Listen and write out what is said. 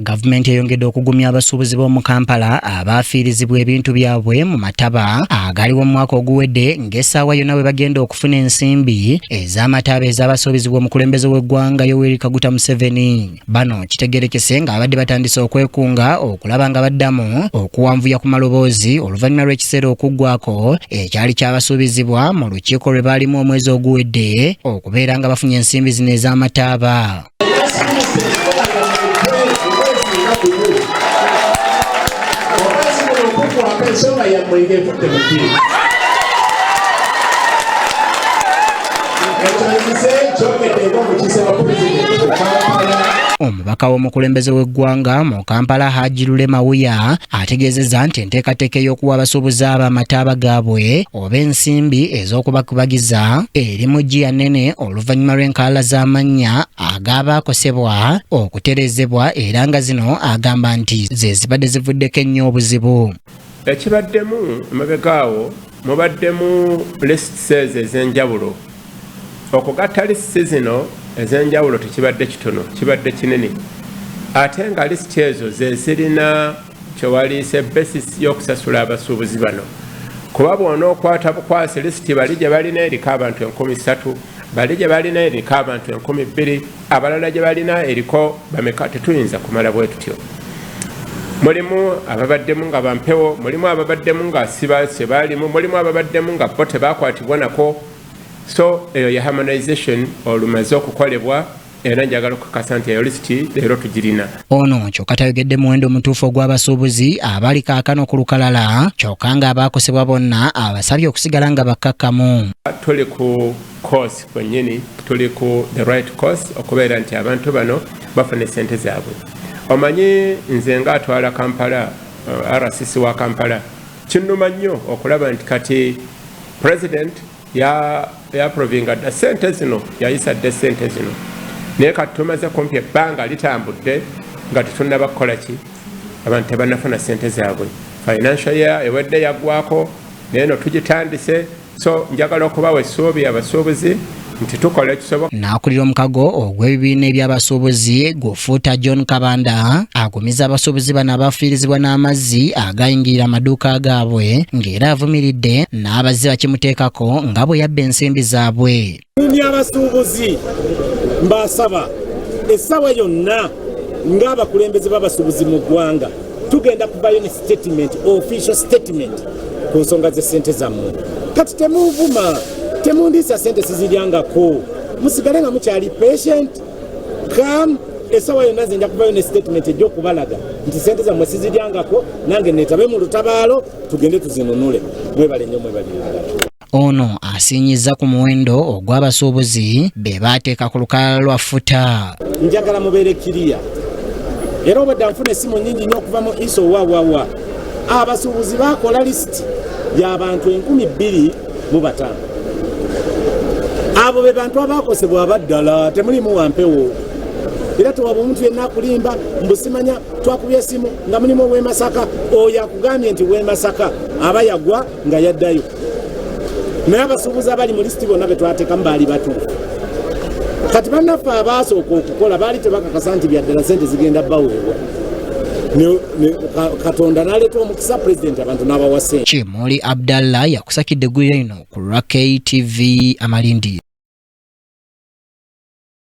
Gavumenti eyongedde okugumya abasuubuzi b'omu Kampala abaafiirizibwa ebintu byabwe mu mataba agaliwo mu mwaka oguwedde ng'essaawa yonna bwe bagenda okufuna ensimbi ez'amataba ez'abasuubuzi b'omukulembeze w'eggwanga Yoweri Kaguta Museveni. Bano kitegerekese ng'abadde batandise okwekunga okulaba nga baddamu okuwanvuya ku maloboozi oluvannyuma lw'ekiseera okuggwako ekyali kyabasuubizibwa mu lukiiko lwe baalimu omwezi oguwedde okubeera nga bafunye ensimbi zino ez'amataba. Omubaka w'omukulembeze w'eggwanga mu Kampala Haji Lule Mawuya ategeezezza nti enteekateeka y'okuwa abasuubuzi abo amataba gaabwe oba ensimbi ez'okubakubagiza eri mu jjiya nnene oluvannyuma lw'enkaala z'amannya ag'abaakosebwa okutereezebwa era nga zino agamba nti ze zibadde zivuddeko ennyo obuzibu. Ekibaddemu emabegaawo mubaddemu lisits ez'enjawulo. Okugatta lisits zino ez'enjawulo tekibadde kitono, kibadde kinene. Ate nga lisiti ezo ze zirina kyewaliisa basis y'okusasula abasuubuzi bano. Kuba bw'onookwata bukwasi lisiti bali gye balina eriko abantu 3,000, bali gye balina eriko abantu 2,000, abalala gye balina eriko bameka, tetuyinza kumala bwe tutyo. Mulimu ababaddemu nga bampewo, mulimu ababaddemu nga sibaalimu, mulimu ababaddemu nga bo tebakwatibwa nako. So eyo ya harmonization olumaze okukolebwa era njagala okukakasa nti eyo lisiti leero tugirina. Ono kyokka tayogedde muwendo omutuufu ogw'abasuubuzi abali kaakano ku lukalala kyokka nga abaakosebwa bonna abasabye okusigala nga bakkakkamu. Tuli ku course kwennyini, tuli ku the right course okubeera nti abantu bano bafuna ssente zaabwe. Omanyi nze nga atwala Kampala, RCC wa Kampala, kinnuma nnyo okulaba nti kati president yaprovinga dda ssente zino, yayisa dda ssente zino. Naye kati tumaze kumpi ebbanga litambudde nga tetunnaba kukola ki, abantu tebannafuna ssente zaabwe. Financial year ewedde yaggwako, naye no tugitandise, so njagala okubawa essuubi abasuubuzi nti tukola ekisoboka. N'akulira omukago ogw'ebibiina eby'abasuubuzi Gufuta John Kabanda agumiza abasuubuzi bano abafiirizibwa n'amazzi agayingirira amaduuka gaabwe ng'era avumiridde n'abazzi bakimuteekako nga bwe yabba ensimbi zaabwe. Abasuubuzi mbasaba essaawa yonna ng'abakulembeze b'abasuubuzi mu ggwanga tugenda kubayo ne statement, official statement ku nsonga z'essente zammwe. Kati temuvuma, temundiisa ssente siziryangako, musigale nga mukyali patient. Come essaawa yonna nze nja kubayo ne statement egy'okubalaga nti ssente zammwe siziryangako, nange neetabe mu lutabaalo tugende tuzinunule. Mwebale nnyo, mwebale. Ono asiinyiza ku muwendo ogw'abasuubuzi be baateeka ku lukalala lwa Futa. Njagala mubeere kiriya era obadde nfuna essimu nnyingi nnyo okuva mu iso wawawa. Abasuubuzi baakola lisiti y'abantu 2,205. Abo be bantu abaakosebwa abaddala, temulimu wampewo. Era tewaba omuntu yenna akulimba mbusimanya twakubya essimu nga mulimu ow'e Masaka, oyo akugambye nti w'e Masaka aba yagwa nga yaddayo. Naye abasuubuzi abali mu lisiti bonna be twateekamu baali batuufu. Kati bannaffe abaasooka okukola baali tebakakasa nti byaddala ssente zigenda baweebwa. Katonda n'aleeta omukisa pulezidenti abantu n'abawa ssente. Kimuli Abdallah yakusakidde eggulire lino ku KTV Amalindi.